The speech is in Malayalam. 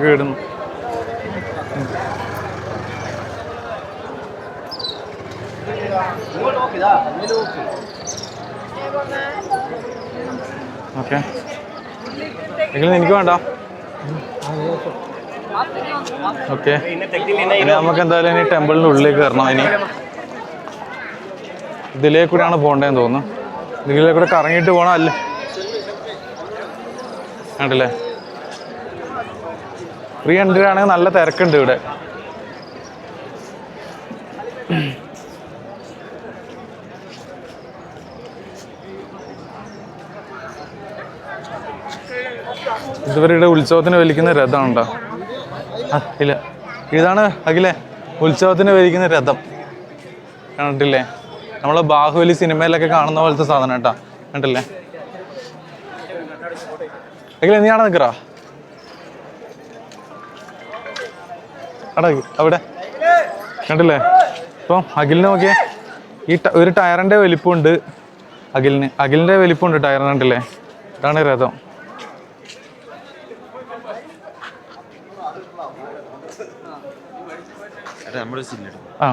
ഒക്കെ ഇടുന്നു. ഓക്കെ, എനിക്ക് വേണ്ട. ഓക്കെ, ഇനി നമുക്ക് എന്തായാലും ഇനി ടെമ്പിളിൻ്റെ ഉള്ളിലേക്ക് കയറണം. ഇനി ഇതിലേ കൂടെയാണ് പോകേണ്ടതെന്ന് തോന്നുന്നു. ഇതിലേ കൂടെ കറങ്ങിയിട്ട് പോകണം. അല്ലേ കണ്ടില്ലേ, ഫ്രീ എൻട്രി ആണെങ്കിൽ നല്ല തിരക്കുണ്ട് ഇവിടെ. ഇതുവരെ ഉത്സവത്തിന് വലിക്കുന്ന രഥമുണ്ടോ? ഇല്ല, ഇതാണ് അഖിലേ ഉത്സവത്തിന് വലിക്കുന്ന രഥം. കണ്ടിട്ടില്ലേ, നമ്മള് ബാഹുബലി സിനിമയിലൊക്കെ കാണുന്ന പോലത്തെ സാധനം കേട്ടാ. കണ്ടില്ലേ അഖിലേ, നീ ആടെ നിൽക്കറാ അവിടെ. കണ്ടില്ലേ, ഇപ്പം അഖിലിന് നോക്കിയേ, ഈ ഒരു ടയറിന്റെ വലിപ്പമുണ്ട് അഖിലിന്റെ വലിപ്പമുണ്ട് ടയറിന്. കണ്ടില്ലേ, ഇതാണ് രഥം. ആ